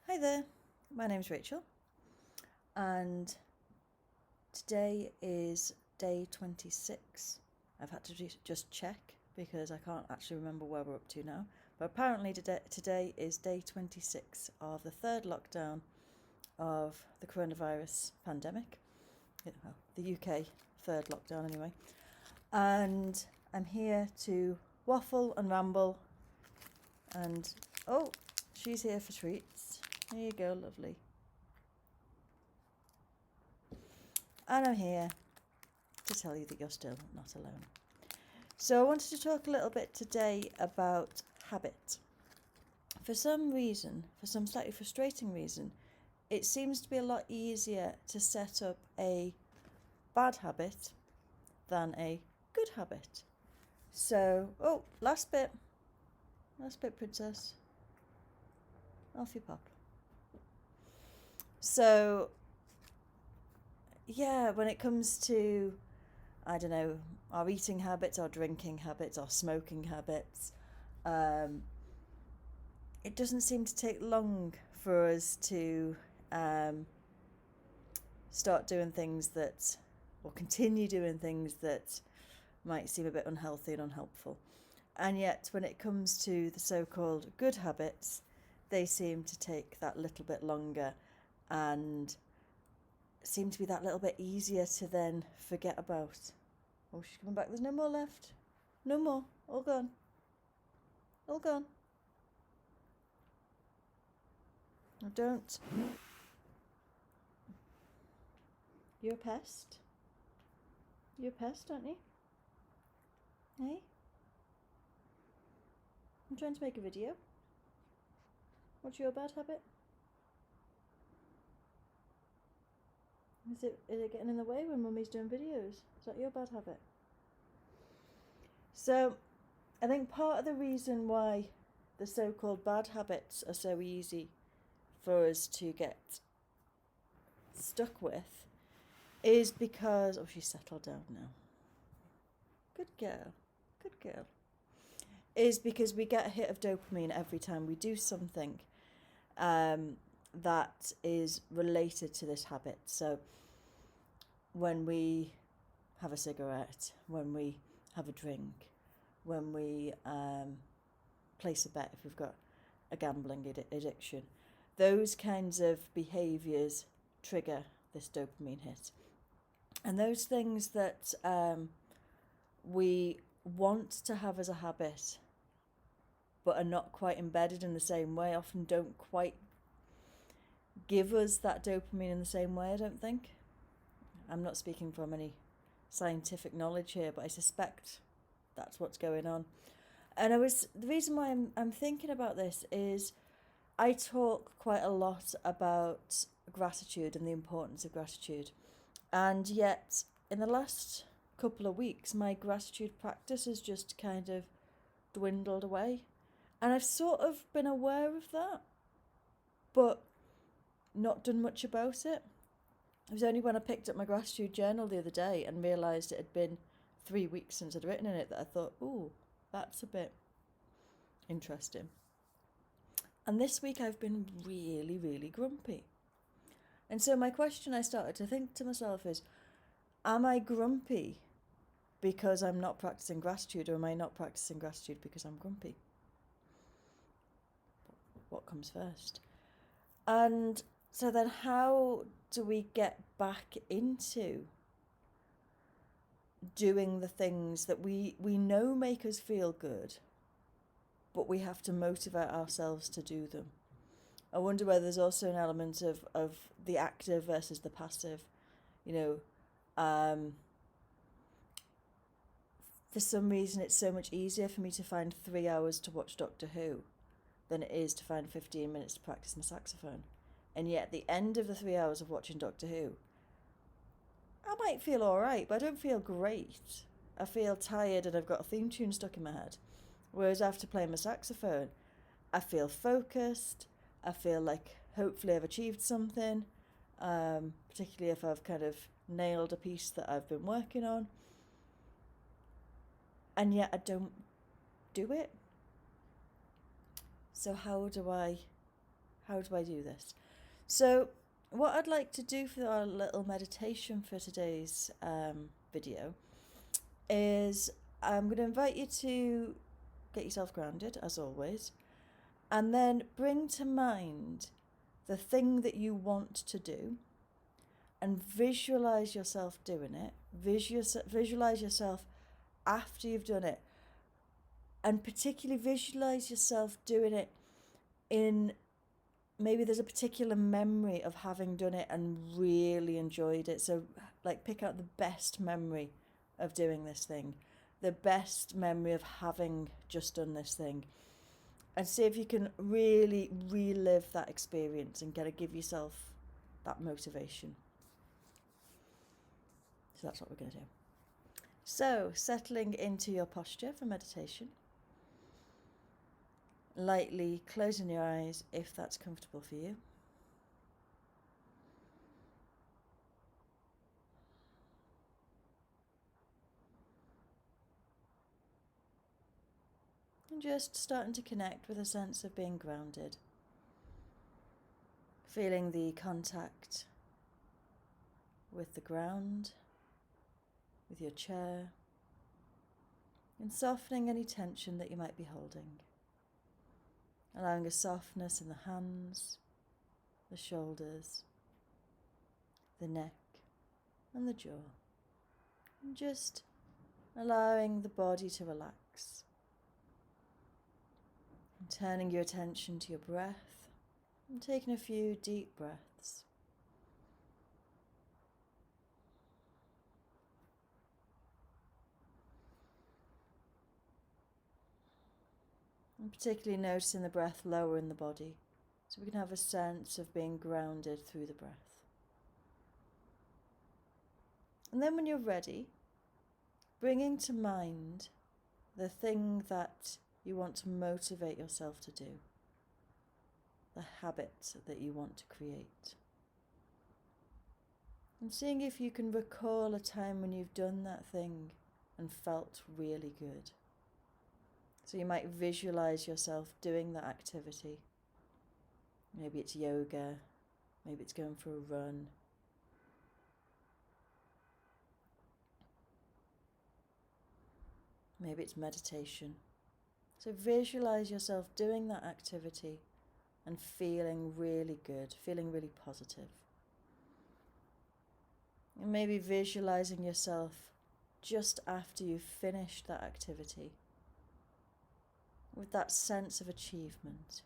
Hi there, my name's Rachel, and today is day 26. I've had to just check because I can't actually remember where we're up to now, but apparently today is day 26 of the third lockdown of the coronavirus pandemic, well, the UK third lockdown anyway, and I'm here to waffle and ramble and, oh, she's here for treats. There you go, lovely. And I'm here to tell you that you're still not alone. So I wanted to talk a little bit today about habit. For some reason, for some slightly frustrating reason, it seems to be a lot easier to set up a bad habit than a good habit. So, oh, last bit, princess. Off you pop. So, yeah, when it comes to, I don't know, our eating habits, our drinking habits, our smoking habits, it doesn't seem to take long for us to start doing things that, or continue doing things that might seem a bit unhealthy and unhelpful. And yet, when it comes to the so-called good habits, they seem to take that little bit longer and seem to be that little bit easier to then forget about. Oh, she's coming back. There's no more left. No more. All gone. All gone. No, don't. You're a pest. You're a pest, aren't you? Hey? I'm trying to make a video. What's your bad habit? Is it getting in the way when Mummy's doing videos? Is that your bad habit? So, I think part of the reason why the so-called bad habits are so easy for us to get stuck with is because, oh, she's settled down now. Good girl. Good girl. Is because we get a hit of dopamine every time we do something that is related to this habit. So when we have a cigarette, when we have a drink, when we place a bet if we've got a gambling addiction, those kinds of behaviours trigger this dopamine hit. And those things that we want to have as a habit but are not quite embedded in the same way often don't quite give us that dopamine in the same way, I don't think. I'm not speaking from any scientific knowledge here, but I suspect that's what's going on. And the reason why I'm thinking about this is I talk quite a lot about gratitude and the importance of gratitude. And yet, in the last couple of weeks, my gratitude practice has just kind of dwindled away. And I've sort of been aware of that, but not done much about it. It was only when I picked up my gratitude journal the other day and realised it had been 3 weeks since I'd written in it that I thought, ooh, that's a bit interesting. And this week I've been really, really grumpy. And so my question I started to think to myself is, am I grumpy because I'm not practicing gratitude, or am I not practicing gratitude because I'm grumpy? What comes first? And so then how do we get back into doing the things that we know make us feel good, but we have to motivate ourselves to do them? I wonder whether there's also an element of the active versus the passive. For some reason it's so much easier for me to find 3 hours to watch Doctor Who than it is to find 15 minutes to practice my saxophone. And yet at the end of the 3 hours of watching Doctor Who, I might feel alright, but I don't feel great. I feel tired and I've got a theme tune stuck in my head. Whereas after playing my saxophone, I feel focused. I feel like hopefully I've achieved something, particularly if I've kind of nailed a piece that I've been working on. And yet I don't do it. So how do I How do I do this? So what I'd like to do for our little meditation for today's video is I'm going to invite you to get yourself grounded, as always, and then bring to mind the thing that you want to do and visualize yourself doing it. Visualize yourself after you've done it, and particularly visualize yourself doing it in, maybe there's a particular memory of having done it and really enjoyed it. So like pick out the best memory of doing this thing, the best memory of having just done this thing, and see if you can really relive that experience and give yourself that motivation. So that's what we're going to do. So settling into your posture for meditation, lightly closing your eyes if that's comfortable for you. And just starting to connect with a sense of being grounded. Feeling the contact with the ground, with your chair, and softening any tension that you might be holding. Allowing a softness in the hands, the shoulders, the neck, and the jaw. And just allowing the body to relax. And turning your attention to your breath and taking a few deep breaths. And particularly noticing the breath lower in the body, so we can have a sense of being grounded through the breath. And then when you're ready, bringing to mind the thing that you want to motivate yourself to do, the habit that you want to create. And seeing if you can recall a time when you've done that thing and felt really good. So you might visualize yourself doing that activity. Maybe it's yoga, maybe it's going for a run. Maybe it's meditation. So visualize yourself doing that activity and feeling really good, feeling really positive. And maybe visualizing yourself just after you've finished that activity with that sense of achievement.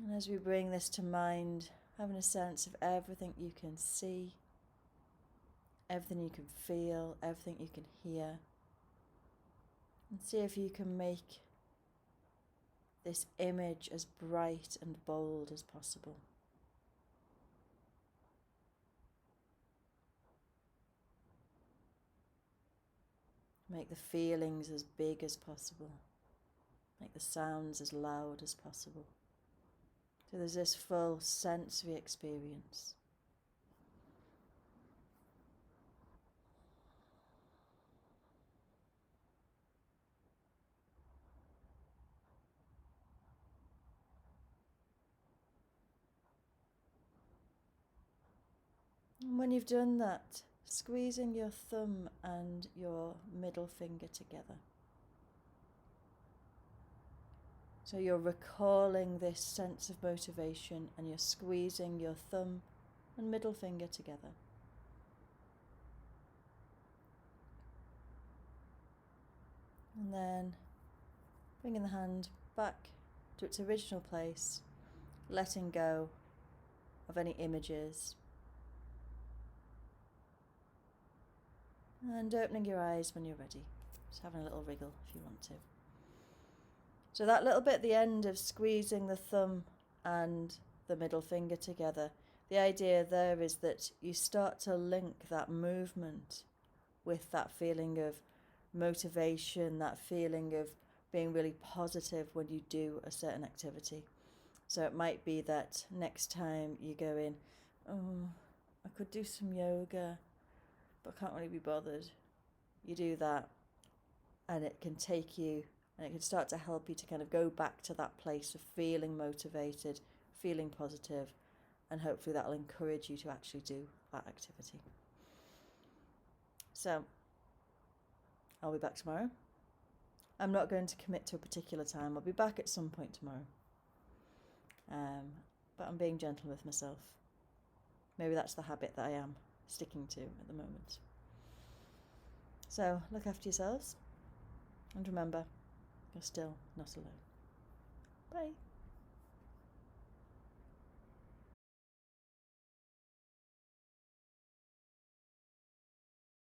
And as we bring this to mind, having a sense of everything you can see, everything you can feel, everything you can hear. And see if you can make this image as bright and bold as possible. Make the feelings as big as possible. Make the sounds as loud as possible. So there's this full sensory experience. And when you've done that, squeezing your thumb and your middle finger together. So you're recalling this sense of motivation and you're squeezing your thumb and middle finger together. And then bringing the hand back to its original place, letting go of any images. And opening your eyes when you're ready. Just having a little wriggle if you want to. So that little bit at the end of squeezing the thumb and the middle finger together, the idea there is that you start to link that movement with that feeling of motivation, that feeling of being really positive when you do a certain activity. So it might be that next time you go in, oh, I could do some yoga, but I can't really be bothered. You do that and it can take you And it can start to help you to kind of go back to that place of feeling motivated, feeling positive, and hopefully that'll encourage you to actually do that activity. So, I'll be back tomorrow. I'm not going to commit to a particular time. I'll be back at some point tomorrow. But I'm being gentle with myself. Maybe that's the habit that I am sticking to at the moment. So, look after yourselves. And remember, you're still not alone. Bye.